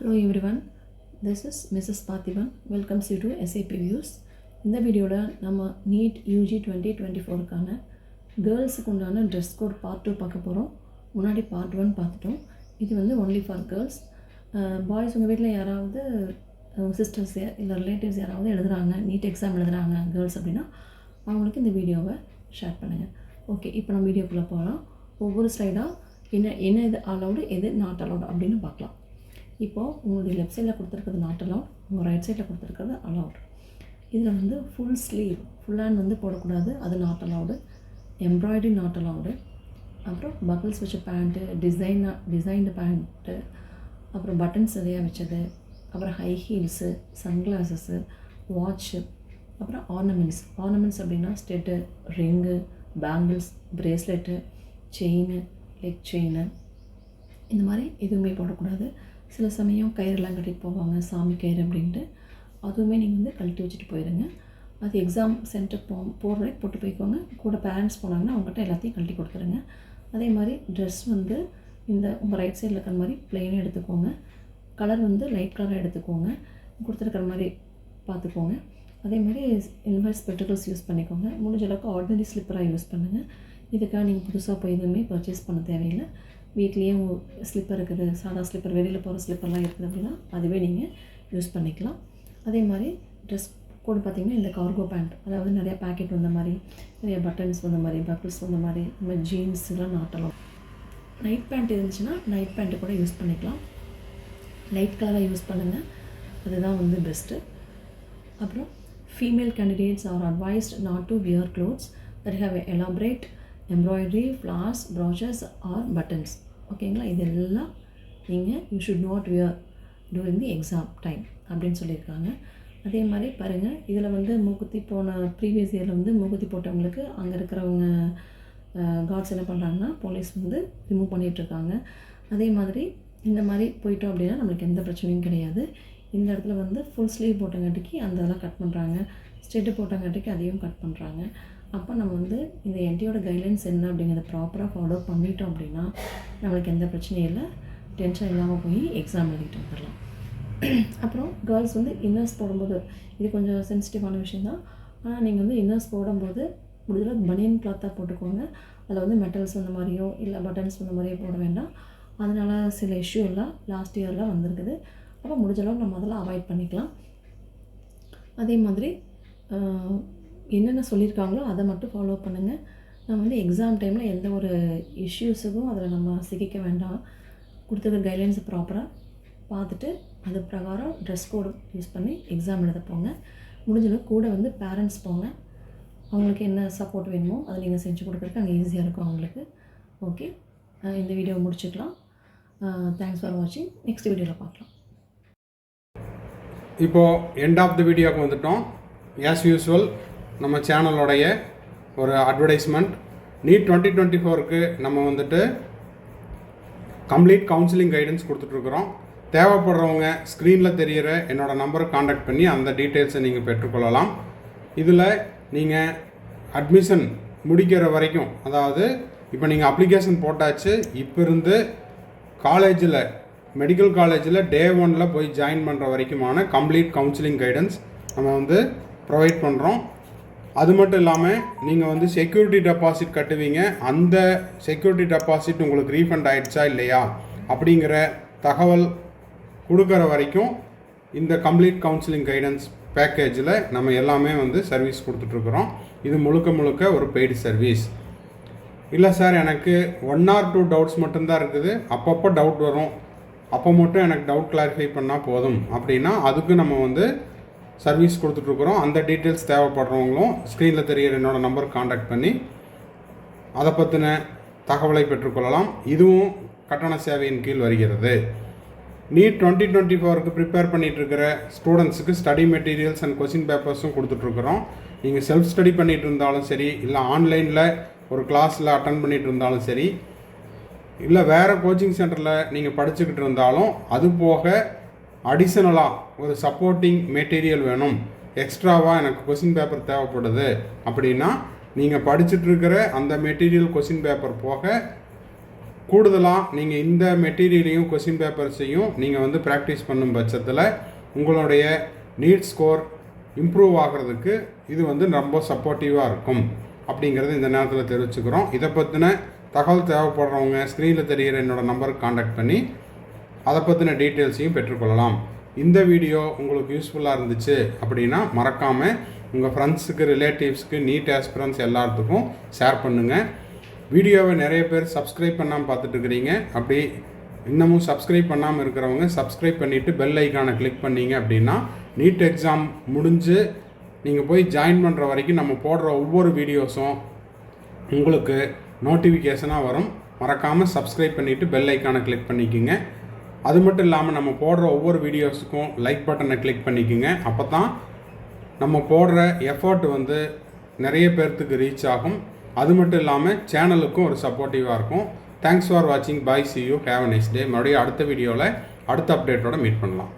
Hello everyone, this is Mrs. Parthiban. Welcomes you to SAP Views. இந்த வீடியோவில் நம்ம NEET UG 2024க்கான கேர்ள்ஸுக்கு உண்டான dress code part 2 பார்க்க போகிறோம். முன்னாடி பார்ட் 1 பார்த்துட்டோம். இது வந்து ஒன்லி ஃபார் கேர்ள்ஸ். பாய்ஸ் உங்கள் வீட்டில் யாராவது சிஸ்டர்ஸ் இல்லை ரிலேட்டிவ்ஸ் யாராவது எழுதுகிறாங்க, நீட் எக்ஸாம் எழுதுகிறாங்க கேர்ள்ஸ் அப்படின்னா அவங்களுக்கு இந்த வீடியோவை ஷேர் பண்ணுங்கள். ஓகே, இப்போ நம்ம வீடியோக்குள்ளே போகலாம். ஒவ்வொரு ஸ்லைடாக என்ன இது அலவுடு, எது நாட் அலவுடு அப்படின்னு பார்க்கலாம். இப்போது உங்களுடைய லெஃப்ட் சைடில் கொடுத்துருக்கிறது நாட் அலவுட், உங்கள் ரைட் சைடில் கொடுத்துருக்கிறது அலவுட். இதில் வந்து ஃபுல் ஸ்லீவ், ஃபுல் ஹேண்ட் வந்து போடக்கூடாது, அது not allowed. Embroidery not allowed. அப்புறம் பக்கிள்ஸ் வச்ச பேண்ட்டு, டிசைன்டு பேண்ட்டு, அப்புறம் பட்டன்ஸ் நிறையா வச்சது, அப்புறம் ஹை ஹீல்ஸு, சன்கிளாஸஸ்ஸு, வாட்ச்சு, அப்புறம் ஆர்னமெண்ட்ஸ் அப்படின்னா stud, ring, bangles, bracelet, chain, leg chain, இந்த மாதிரி எதுவுமே போடக்கூடாது. சில சமயம் கயிறுலாம் கட்டிட்டு போவாங்க, சாமி கயிறு அப்படின்ட்டு, அதுவுமே நீங்கள் வந்து கழட்டி வச்சுட்டு போயிடுங்க. அது எக்ஸாம் சென்டர் போடுற போட்டு போய்க்கோங்க. கூட பேரண்ட்ஸ் போனாங்கன்னா அவங்ககிட்ட எல்லாத்தையும் கழட்டி கொடுத்துருங்க. அதே மாதிரி ட்ரெஸ் வந்து இந்த உங்கள் ரைட் சைடில் இருக்கிற மாதிரி ப்ளெயினாக எடுத்துக்கோங்க. கலர் வந்து லைட் கலராக எடுத்துக்கோங்க, கொடுத்துருக்கிற மாதிரி பார்த்துக்கோங்க. அதே மாதிரி இந்த மாதிரி ஸ்பெக்டக்கிள்ஸ் யூஸ் பண்ணிக்கோங்க. முடிஞ்ச அளவுக்கு ஆர்டினரி ஸ்லிப்பராக யூஸ் பண்ணுங்கள். இதுக்காக நீங்கள் புதுசாக போய் எதுவுமே பர்ச்சேஸ் பண்ண தேவையில்லை. வீட்லேயே ஸ்லிப்பர் இருக்குது, சாதா ஸ்லிப்பர், வெளியில் போகிற ஸ்லிப்பர்லாம் இருக்குது அப்படின்னா அதுவே நீங்கள் யூஸ் பண்ணிக்கலாம். அதே மாதிரி ட்ரெஸ் கோடு பார்த்திங்கன்னா இந்த கார்கோ பேண்ட், அதாவது நிறையா பேக்கெட் வந்த மாதிரி, நிறைய பட்டன்ஸ் வந்த மாதிரி, பக்கிள்ஸ் வந்த மாதிரி, இந்த மாதிரி ஜீன்ஸ்லாம் நாட்டலாம். நைட் பேண்ட் இருந்துச்சுன்னா நைட் பேண்ட்டு கூட யூஸ் பண்ணிக்கலாம். லைட் கலராக யூஸ் பண்ணுங்கள், அதுதான் வந்து பெஸ்ட்டு. அப்புறம் female candidates are advised not to wear clothes that have elaborate embroidery, flowers, brooches or buttons. ஓகேங்களா, இதெல்லாம் நீங்கள் you should not wear during the exam time அப்படின்னு சொல்லியிருக்காங்க. அதே மாதிரி பாருங்கள், இதில் வந்து மூக்குத்தி போன ப்ரீவியஸ் இயரில் வந்து மூக்குத்தி போட்டவங்களுக்கு அங்கே இருக்கிறவங்க கார்ட்ஸ் என்ன பண்ணுறாங்கன்னா போலீஸ் வந்து ரிமூவ் பண்ணிகிட்ருக்காங்க. அதே மாதிரி இந்த மாதிரி போயிட்டோம் அப்படின்னா நம்மளுக்கு எந்த பிரச்சனையும் கிடையாது. இந்த இடத்துல வந்து ஃபுல் ஸ்லீவ் போட்டங்காட்டிக்கு அந்த இதெல்லாம் கட் பண்ணுறாங்க, ஸ்ட்ரெட்டு போட்டங்காட்டிக்கு அதையும் கட் பண்ணுறாங்க. அப்போ நம்ம வந்து இந்த என்டியோட கைட்லைன்ஸ் என்ன அப்படிங்கிறத ப்ராப்பராக ஃபாலோ பண்ணிட்டோம் அப்படின்னா நம்மளுக்கு எந்த பிரச்சனையும் இல்லை, டென்ஷன் இல்லாமல் போய் எக்ஸாம் எழுதிட்டு வந்துடலாம். அப்புறம் கேர்ள்ஸ் வந்து இன்னர்ஸ் போடும்போது இது கொஞ்சம் சென்சிட்டிவான விஷயந்தான். ஆனால் நீங்கள் வந்து இன்னர்ஸ் போடும்போது முடிஞ்சளவு பனியன் கிளாத்தாக போட்டுக்கோங்க. அதில் வந்து மெட்டல்ஸ் அந்த மாதிரியோ இல்லை பட்டன்ஸ் அந்த மாதிரியோ போட வேண்டாம். அதனால் சில இஷ்யூ எல்லாம் லாஸ்ட் இயரில் வந்திருக்குது. அப்போ முடிஞ்சளவு நம்ம அதெல்லாம் அவாய்ட் பண்ணிக்கலாம். அதே மாதிரி என்னென்ன சொல்லியிருக்காங்களோ அதை மட்டும் ஃபாலோ பண்ணுங்கள். நம்ம வந்து எக்ஸாம் டைமில் எந்த ஒரு இஷ்யூஸுக்கும் அதில் நம்ம சிக்கிக்க வேண்டாம். கொடுத்துருக்க கைட்லைன்ஸை ப்ராப்பராக பார்த்துட்டு அது பிரகாரம் ட்ரெஸ் கோடு யூஸ் பண்ணி எக்ஸாம் எழுத போங்க. முடிஞ்சளவு கூட வந்து பேரண்ட்ஸ் போங்க. அவங்களுக்கு என்ன சப்போர்ட் வேணுமோ அதை நீங்கள் செஞ்சு கொடுக்குறதுக்கு அங்கே ஈஸியாக இருக்கும் அவங்களுக்கு. ஓகே, இந்த வீடியோவை முடிச்சுக்கலாம். தேங்க்ஸ் ஃபார் வாட்சிங். நெக்ஸ்ட் வீடியோவில் பார்க்கலாம். இப்போது எண்ட் ஆஃப் த வீடியோவுக்கு வந்துட்டோம். ஆஸ் யூஸ்வல் நம்ம சேனலோடைய ஒரு அட்வர்டைஸ்மெண்ட். நீட் 2024க்கு நம்ம வந்துட்டு கம்ப்ளீட் கவுன்சிலிங் கைடன்ஸ் கொடுத்துட்ருக்குறோம். தேவைப்படுறவங்க ஸ்க்ரீனில் தெரிகிற என்னோடய நம்பரை காண்டாக்ட் பண்ணி அந்த டீட்டெயில்ஸை நீங்கள் பெற்றுக்கொள்ளலாம். இதில் நீங்கள் அட்மிஷன் முடிக்கிற வரைக்கும், அதாவது இப்போ நீங்கள் அப்ளிகேஷன் போட்டாச்சு, இப்போ இருந்து காலேஜில் மெடிக்கல் காலேஜில் டே 1 போய் ஜாயின் பண்ணுற வரைக்குமான கம்ப்ளீட் கவுன்சிலிங் கைடன்ஸ் நம்ம வந்து ப்ரொவைட் பண்ணுறோம். அது மட்டும் இல்லாமல் நீங்கள் வந்து செக்யூரிட்டி டெபாசிட் கட்டுவீங்க. அந்த செக்யூரிட்டி டெபாசிட் உங்களுக்கு ரீஃபண்ட் ஆகிடுச்சா இல்லையா அப்படிங்கிற தகவல் கொடுக்குற வரைக்கும் இந்த கம்ப்ளீட் கவுன்சிலிங் கைடன்ஸ் பேக்கேஜில் நம்ம எல்லாமே வந்து சர்வீஸ் கொடுத்துட்ருக்குறோம். இது முழுக்க ஒரு பெய்டு சர்வீஸ் இல்லை சார், எனக்கு 1 or 2 டவுட்ஸ் மட்டும்தான் இருக்குது, அப்பப்போ டவுட் வரும், அப்போ மட்டும் எனக்கு டவுட் கிளாரிஃபை பண்ணால் போதும் அப்படின்னா அதுக்கு நம்ம வந்து சர்வீஸ் கொடுத்துட்ருக்குறோம். அந்த டீட்டெயில்ஸ் தேவைப்படுறவங்களும் ஸ்க்ரீனில் தெரிகிற என்னோடய நம்பருக்கு காண்டாக்ட் பண்ணி அதை பற்றின தகவலை பெற்றுக்கொள்ளலாம். இதுவும் கட்டண சேவையின் கீழ் வருகிறது. நீட் 2024க்கு ப்ரிப்பேர் பண்ணிகிட்ருக்கிற ஸ்டூடெண்ட்ஸுக்கு ஸ்டடி மெட்டீரியல்ஸ் அண்ட் கொஸ்டின் பேப்பர்ஸும் கொடுத்துட்ருக்குறோம். நீங்கள் செல்ஃப் ஸ்டடி பண்ணிகிட்டு இருந்தாலும் சரி, இல்லை ஆன்லைனில் ஒரு கிளாஸில் அட்டன் பண்ணிகிட்டு இருந்தாலும் சரி, இல்லை வேறு கோச்சிங் சென்டரில் நீங்கள் படிச்சுக்கிட்டு இருந்தாலும், அது போக அடிஷ்னலாக ஒரு சப்போர்ட்டிங் மெட்டீரியல் வேணும், எக்ஸ்ட்ராவாக எனக்கு கொஸ்டின் பேப்பர் தேவைப்படுது அப்படின்னா நீங்கள் படிச்சுட்ருக்கிற அந்த மெட்டீரியல் கொஸ்டின் பேப்பர் போக கூடுதலாக நீங்கள் இந்த மெட்டீரியலையும் கொஸ்டின் பேப்பர்ஸையும் நீங்கள் வந்து ப்ராக்டிஸ் பண்ணும் பட்சத்தில் உங்களுடைய நீட் ஸ்கோர் இம்ப்ரூவ் ஆகிறதுக்கு இது வந்து ரொம்ப சப்போர்ட்டிவாக இருக்கும் அப்படிங்கிறது இந்த நேரத்தில் தெரிவிச்சுக்கிறோம். இதை பற்றின தகவல் தேவைப்படுறவங்க ஸ்க்ரீனில் தெரிகிற என்னோடய நம்பருக்கு காண்டாக்ட் பண்ணி அதை பற்றின டீட்டெயில்ஸையும் பெற்றுக்கொள்ளலாம். இந்த வீடியோ உங்களுக்கு யூஸ்ஃபுல்லாக இருந்துச்சு அப்படின்னா மறக்காமல் உங்கள் ஃப்ரெண்ட்ஸுக்கு, ரிலேட்டிவ்ஸ்க்கு, நீட் ஆஸ்பிரன்ஸ் எல்லாத்துக்கும் ஷேர் பண்ணுங்கள். வீடியோவை நிறைய பேர் சப்ஸ்கிரைப் பண்ணாமல் பார்த்துட்டு இருக்கிறீங்க. அப்படி இன்னமும் சப்ஸ்கிரைப் பண்ணாமல் இருக்கிறவங்க சப்ஸ்கிரைப் பண்ணிவிட்டு பெல் ஐக்கானை கிளிக் பண்ணிங்க அப்படின்னா நீட் எக்ஸாம் முடிஞ்சு நீங்கள் போய் ஜாயின் பண்ணுற வரைக்கும் நம்ம போடுற ஒவ்வொரு வீடியோஸும் உங்களுக்கு நோட்டிஃபிகேஷனாக வரும். மறக்காமல் சப்ஸ்கிரைப் பண்ணிவிட்டு பெல் ஐக்கானை கிளிக் பண்ணிக்கோங்க. அது மட்டும் இல்லாமல் நம்ம போடுற ஒவ்வொரு வீடியோஸுக்கும் லைக் பட்டனை கிளிக் பண்ணிக்கோங்க. அப்போ தான் நம்ம போடுற எஃபர்ட் வந்து நிறைய பேர்த்துக்கு ரீச் ஆகும். அது மட்டும் இல்லாமல் சேனலுக்கும் ஒரு சப்போர்ட்டிவாக இருக்கும். தேங்க்ஸ் ஃபார் வாட்சிங். Bye, see you, have a nice day. மறுபடியும் அடுத்த வீடியோவில் அடுத்த அப்டேட்டோட மீட் பண்ணலாம்.